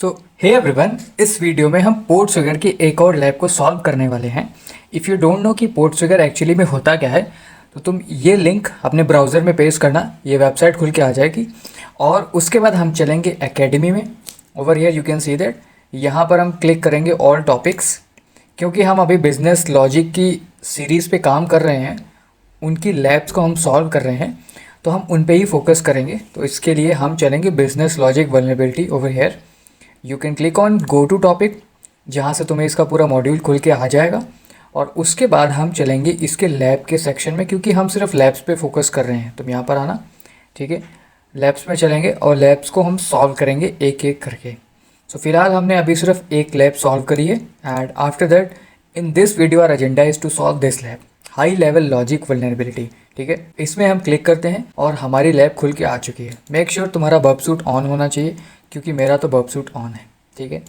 तो hey everyone, इस video में हम पोर्ट शुगर की एक और लैब को सॉल्व करने वाले हैं। इफ़ यू डोंट नो कि पोर्ट शुगर एक्चुअली में होता क्या है, तो तुम ये लिंक अपने ब्राउज़र में पेस्ट करना, ये वेबसाइट खुल के आ जाएगी। और उसके बाद हम चलेंगे एकेडमी में। Over here you can see that, यहाँ पर हम क्लिक करेंगे ऑल टॉपिक्स, क्योंकि हम अभी बिजनेस लॉजिक की सीरीज़ पे काम कर रहे हैं, उनकी लैब्स को हम सॉल्व कर रहे हैं, तो हम उन पे ही फोकस करेंगे। तो इसके लिए हम चलेंगे business logic vulnerability. Over here you can click on go to topic, जहाँ से तुम्हें इसका पूरा मॉड्यूल खुल के आ जाएगा। और उसके बाद हम चलेंगे इसके लैब के सेक्शन में, क्योंकि हम सिर्फ लैब्स पे फोकस कर रहे हैं। तुम यहाँ पर आना, ठीक है। लैब्स में चलेंगे और लैब्स को हम सॉल्व करेंगे एक एक करके। सो फिलहाल हमने अभी सिर्फ एक लैब सॉल्व करी है, and after that in this video our agenda is to solve this lab, high level logic vulnerability. ठीक है, इसमें हम क्लिक करते हैं और हमारी लैब खुल के आ चुकी है। मेक श्योर तुम्हारा बब सूट ऑन होना चाहिए, क्योंकि मेरा तो बब सूट ऑन है। ठीक है,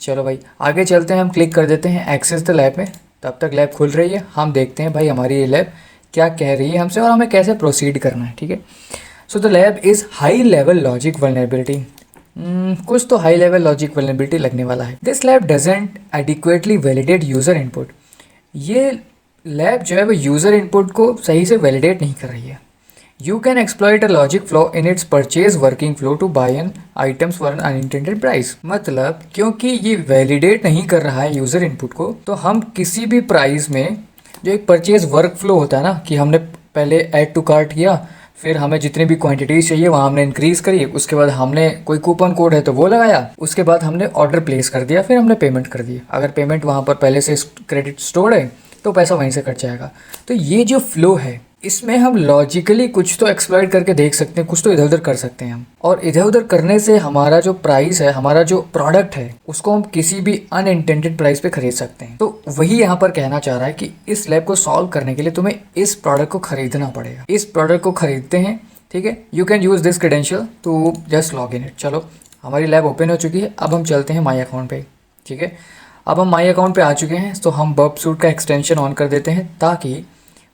चलो भाई आगे चलते हैं। हम क्लिक कर देते हैं एक्सेस द लैब में। तब तक लैब खुल रही है, हम देखते हैं भाई हमारी ये लैब क्या कह रही है हमसे और हमें कैसे प्रोसीड करना है। ठीक है, so the lab is high level logic vulnerability. कुछ तो हाई लेवल लॉजिक वल्नरेबिलिटी लगने वाला है। This lab doesn't adequately validate user input. ये लैब जो है वो यूज़र इनपुट को सही से वैलिडेट नहीं कर रही है। You can exploit a logic flow in its purchase working flow to buy an items for an unintended price. मतलब क्योंकि ये वैलिडेट नहीं कर रहा है यूज़र इनपुट को, तो हम किसी भी प्राइस में जो एक परचेज वर्क फ्लो होता है ना, कि हमने पहले ऐड टू कार्ट किया, फिर हमें जितनी भी क्वांटिटीज़ चाहिए वहाँ हमने इंक्रीज़ करी, उसके बाद हमने कोई कूपन कोड है तो वो लगाया, उसके बाद हमने ऑर्डर प्लेस कर दिया, फिर हमने पेमेंट कर दी। अगर पेमेंट वहाँ पर पहले से क्रेडिट स्टोर्ड है तो पैसा वहीं से कट जाएगा। तो ये जो फ्लो है, इसमें हम लॉजिकली कुछ तो एक्सप्लॉइट करके देख सकते हैं, कुछ तो इधर उधर कर सकते हैं हम। और इधर उधर करने से हमारा जो प्राइस है, हमारा जो प्रोडक्ट है, उसको हम किसी भी अनइंटेंडेड प्राइस पे खरीद सकते हैं। तो वही यहाँ पर कहना चाह रहा है कि इस लैब को सॉल्व करने के लिए तुम्हें इस प्रोडक्ट को खरीदना पड़ेगा। इस प्रोडक्ट को खरीदते हैं, ठीक है। You can use this credential to just log in it. चलो हमारी लैब ओपन हो चुकी है। अब हम चलते हैं माई अकाउंट पे। ठीक है, अब हम माई अकाउंट पे आ चुके हैं, तो हम बब सूट का एक्सटेंशन ऑन कर देते हैं, ताकि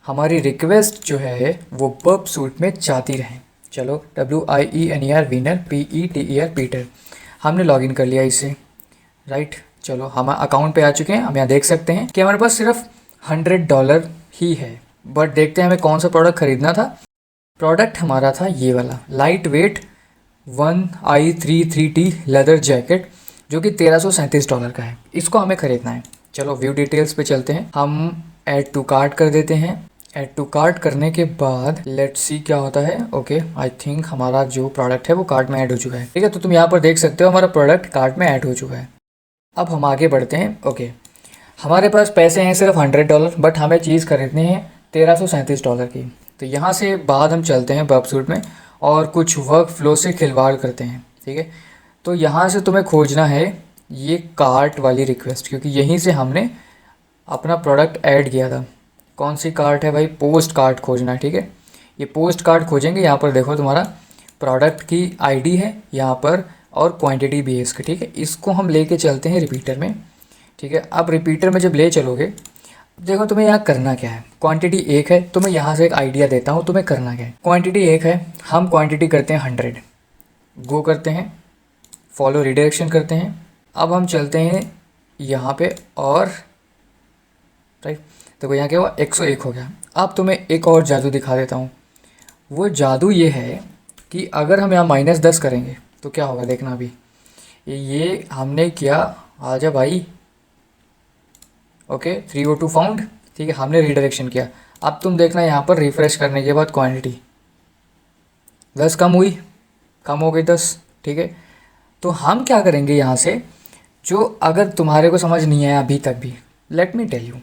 हमारी रिक्वेस्ट जो है वो बब सूट में जाती रहे। चलो WIENER विनर PETER पीटर, हमने लॉगिन कर लिया इससे, राइट। चलो हम अकाउंट पे आ चुके हैं। हम यहाँ देख सकते हैं कि हमारे पास सिर्फ $100 ही है। बट देखते हैं हमें कौन सा प्रोडक्ट खरीदना था। प्रोडक्ट हमारा था ये वाला light weight 1i33T leather jacket, जो कि $1337 का है। इसको हमें ख़रीदना है। चलो व्यू डिटेल्स पे चलते हैं। हम ऐड टू कार्ट कर देते हैं। ऐड टू कार्ट करने के बाद लेट्स सी क्या होता है। ओके, आई थिंक हमारा जो प्रोडक्ट है वो कार्ट में ऐड हो चुका है। ठीक है, तो तुम यहाँ पर देख सकते हो हमारा प्रोडक्ट कार्ट में ऐड हो चुका है। अब हम आगे बढ़ते हैं। ओके, हमारे पास पैसे हैं सिर्फ $100, बट हमें चीज़ खरीदनी है $1337 की। तो यहाँ से बाद हम चलते हैं बब सूट में और कुछ वर्क फ्लो से खिलवाड़ करते हैं। ठीक है, तो यहाँ से तुम्हें खोजना है ये कार्ट वाली रिक्वेस्ट, क्योंकि यहीं से हमने अपना प्रोडक्ट ऐड किया था। कौन सी कार्ट है भाई? पोस्ट कार्ट खोजना है। ठीक है, ये पोस्ट कार्ट खोजेंगे। यहाँ पर देखो तुम्हारा प्रोडक्ट की ID है यहाँ पर, और क्वांटिटी भी है इसकी। ठीक है, इसको हम लेके चलते हैं रिपीटर में। ठीक है, अब रिपीटर में जब ले चलोगे, देखो तुम्हें यहाँ करना क्या है। क्वांटिटी 1 है, तो मैं यहाँ से एक आइडिया देता हूँ तुम्हें करना क्या है। क्वांटिटी 1 है, हम क्वांटिटी करते हैं 100। गो करते हैं, फॉलो रिडायरेक्शन करते हैं। अब हम चलते हैं यहाँ पे और राइट, तो यहाँ क्या हुआ, 101 हो गया। अब तुम्हें एक और जादू दिखा देता हूँ। वो जादू ये है कि अगर हम यहाँ -10 करेंगे तो क्या होगा, देखना अभी। ये हमने किया, आजा भाई। Okay, 302 found. ठीक है, हमने रिडायरेक्शन किया। अब तुम देखना यहाँ पर रिफ़्रेश करने के बाद क्वांटिटी 10 कम हुई, कम हो गई 10। ठीक है, तो हम क्या करेंगे यहाँ से, जो अगर तुम्हारे को समझ नहीं आया अभी तक भी, लेट मी टेल यू।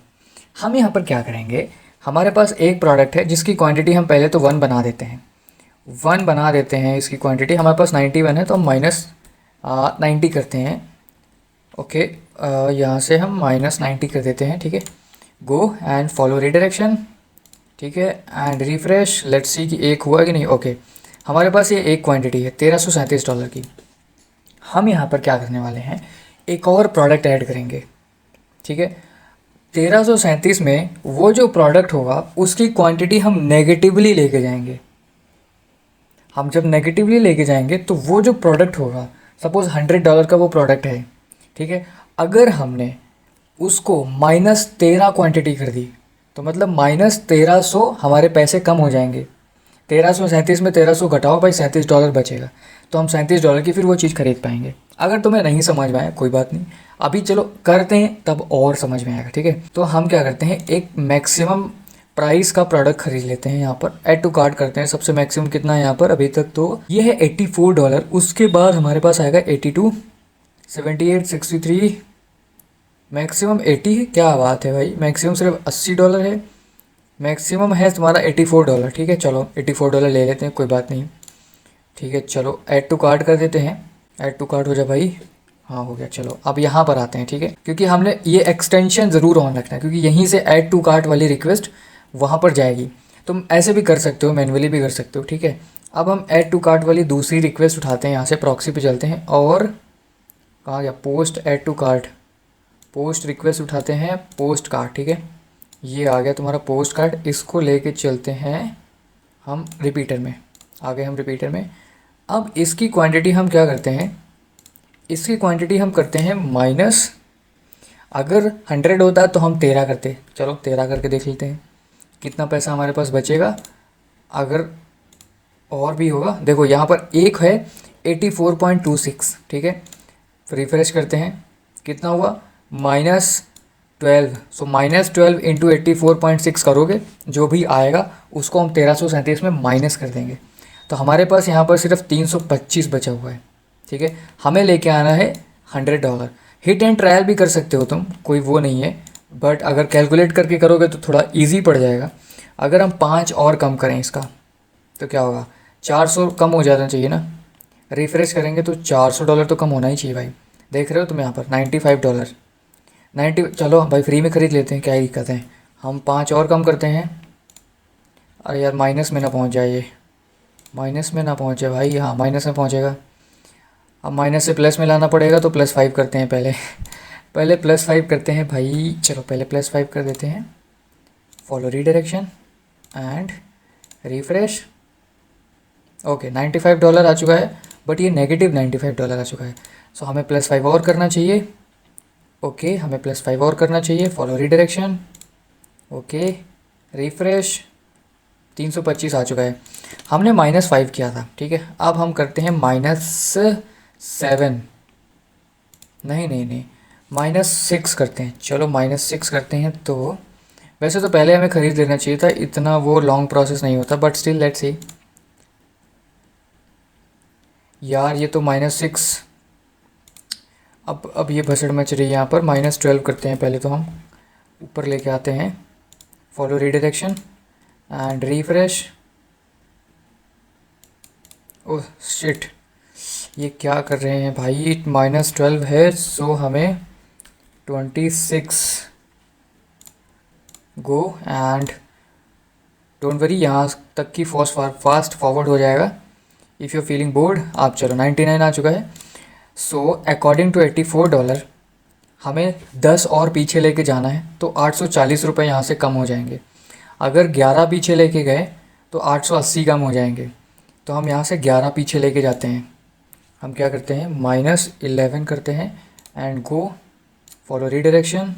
हम यहाँ पर क्या करेंगे, हमारे पास एक प्रोडक्ट है जिसकी क्वांटिटी हम पहले तो 1 बना देते हैं। 1 बना देते हैं इसकी क्वांटिटी। हमारे पास 91 है, तो हम -90 करते हैं। ओके, यहाँ से हम -90 कर देते हैं। ठीक है, गो एंड फॉलो रिडायरेक्शन। ठीक है, एंड रिफ्रेश। लेट्स सी कि एक हुआ कि नहीं। ओके, हमारे पास ये एक क्वांटिटी है $1337 की। हम यहाँ पर क्या करने वाले हैं, एक और प्रोडक्ट ऐड करेंगे। ठीक है, 1337 में वो जो प्रोडक्ट होगा उसकी क्वांटिटी हम नेगेटिवली लेके जाएंगे। हम जब नेगेटिवली लेके जाएंगे तो वो जो प्रोडक्ट होगा, सपोज $100 का वो प्रोडक्ट है, ठीक है। अगर हमने उसको -13 क्वांटिटी कर दी तो मतलब -1300 हमारे पैसे कम हो जाएंगे। 1337 में 1300 घटाओ भाई, $37 बचेगा, तो हम $37 की फिर वो चीज़ खरीद पाएंगे। अगर तुम्हें नहीं समझ में आया कोई बात नहीं, अभी चलो करते हैं तब और समझ में आएगा, ठीक है। तो हम क्या करते हैं, एक मैक्सिमम प्राइस का प्रोडक्ट खरीद लेते हैं, यहाँ पर ऐड टू कार्ट करते हैं। सबसे मैक्सिमम कितना है यहाँ पर अभी तक, तो ये है $84। उसके बाद हमारे पास आएगा 82, 78, 63, मैक्सिमम 80 है। क्या बात है भाई, मैक्सिमम सिर्फ $80 है, मैक्सिमम है तुम्हारा $84, ठीक है। चलो $84 ले लेते हैं, कोई बात नहीं, ठीक है। चलो ऐड टू कार्ट कर देते हैं, ऐड टू कार्ट हो जाए भाई, हाँ हो गया। चलो अब यहाँ पर आते हैं, ठीक है, क्योंकि हमने ये एक्सटेंशन ज़रूर ऑन रखना है, क्योंकि यहीं से ऐड टू कार्ट वाली रिक्वेस्ट वहाँ पर जाएगी। तुम ऐसे भी कर सकते हो, मैन्युअली भी कर सकते हो, ठीक है। अब हम ऐड टू कार्ट वाली दूसरी रिक्वेस्ट उठाते हैं, यहाँ से प्रॉक्सी पे चलते हैं और कहाँ गया, post add to cart, post request उठाते हैं, पोस्ट कार्ट, ठीक है। ये आ गया तुम्हारा पोस्ट कार्ड, इसको लेके चलते हैं हम रिपीटर में, आ गए हम रिपीटर में। अब इसकी क्वांटिटी हम क्या करते हैं, इसकी क्वांटिटी हम करते हैं माइनस, अगर 100 होता तो हम 13 करते, चलो 13 करके देख लेते हैं कितना पैसा हमारे पास बचेगा। अगर और भी होगा, देखो यहाँ पर एक है 84.26, ठीक है। रिफ्रेश करते हैं, कितना हुआ -12, सो -12 इंटू 84.6 करोगे, जो भी आएगा उसको हम 1337 में माइनस कर देंगे, तो हमारे पास यहाँ पर सिर्फ 325 बचा हुआ है, ठीक है। हमें लेके आना है $100। हिट एंड ट्रायल भी कर सकते हो तुम, कोई वो नहीं है, बट अगर कैलकुलेट करके करोगे तो थोड़ा इजी पड़ जाएगा। अगर हम 5 और कम करें इसका तो क्या होगा, 400 कम हो जाना चाहिए ना। रिफ्रेश करेंगे तो $400 तो कम होना ही चाहिए भाई। देख रहे हो तुम यहाँ पर $95, 90, चलो भाई फ्री में ख़रीद लेते हैं, क्या ही दिक्कत है। हम 5 और कम करते हैं, अरे यार माइनस में ना पहुँच जाए, ये माइनस में ना पहुँचे भाई, हाँ माइनस में पहुँचेगा। अब माइनस से प्लस में लाना पड़ेगा, तो +5 करते हैं पहले पहले +5 करते हैं भाई, चलो पहले +5 कर देते हैं। Follow redirection and refresh, okay $95 आ चुका है, बट ये नेगेटिव $95 आ चुका है, सो हमें +5 और करना चाहिए। ओके हमें +5 और करना चाहिए, फॉलो रीडायरेक्शन, ओके रिफ्रेश, 325 आ चुका है। हमने -5 किया था, ठीक है। अब हम करते हैं -7, नहीं -6 करते हैं, चलो -6 करते हैं। तो वैसे तो पहले हमें ख़रीद लेना चाहिए था, इतना वो लॉन्ग प्रोसेस नहीं होता, बट स्टिल लेट्स सी। यार ये तो -6, अब ये भसड़ मच रही है यहाँ पर। -12 करते हैं पहले, तो हम ऊपर लेके आते हैं, follow redirection and refresh. Oh shit, ये क्या कर रहे हैं भाई, -12 है, सो हमें 26 गो एंड डोंट वरी, यहाँ तक की फास्ट फॉरवर्ड हो जाएगा। इफ़ यू फीलिंग बोर्ड, आप चलो 99 आ चुका है। सो अकॉर्डिंग टू $84 हमें 10 और पीछे लेके जाना है, तो ₹840 यहाँ से कम हो जाएंगे। अगर 11 पीछे लेके गए तो 880 कम हो जाएंगे, तो हम यहाँ से 11 पीछे लेके जाते हैं। हम क्या करते हैं, -11 करते हैं and go, follow redirection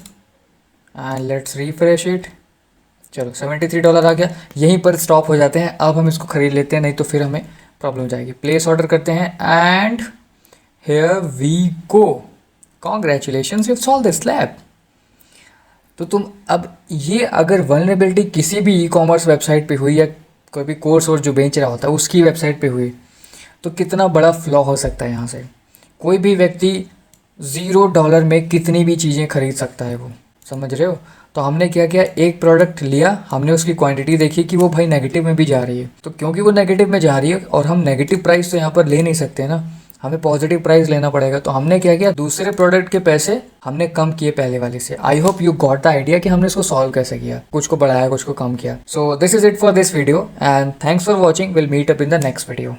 and let's refresh it. चलो $73 आ गया, यहीं पर स्टॉप हो जाते हैं। अब हम इसको ख़रीद लेते हैं, नहीं तो फिर हमें प्रॉब्लम हो जाएगी। प्लेस ऑर्डर करते हैं and here we go, congratulations you solve this slab. तो तुम अब ये अगर वल्नरेबिलिटी किसी भी ई-कॉमर्स वेबसाइट पे हुई, या कोई भी कोर्स और जो बेच रहा होता है उसकी वेबसाइट पे हुई, तो कितना बड़ा फ्लॉ हो सकता है यहाँ से। कोई भी व्यक्ति $0 में कितनी भी चीज़ें खरीद सकता है, वो समझ रहे हो। तो हमने क्या किया, एक प्रोडक्ट लिया, हमने उसकी क्वांटिटी देखी कि वो भाई नेगेटिव में भी जा रही है, तो क्योंकि वो नेगेटिव में जा रही है और हम नेगेटिव प्राइस तो यहाँ पर ले नहीं सकते ना, हमें पॉजिटिव प्राइस लेना पड़ेगा। तो हमने क्या किया, दूसरे प्रोडक्ट के पैसे हमने कम किए पहले वाले से। I hope you got the idea कि हमने इसको सॉल्व कैसे किया, कुछ को बढ़ाया कुछ को कम किया। So this is it for this video and thanks for watching, will meet up in the next video.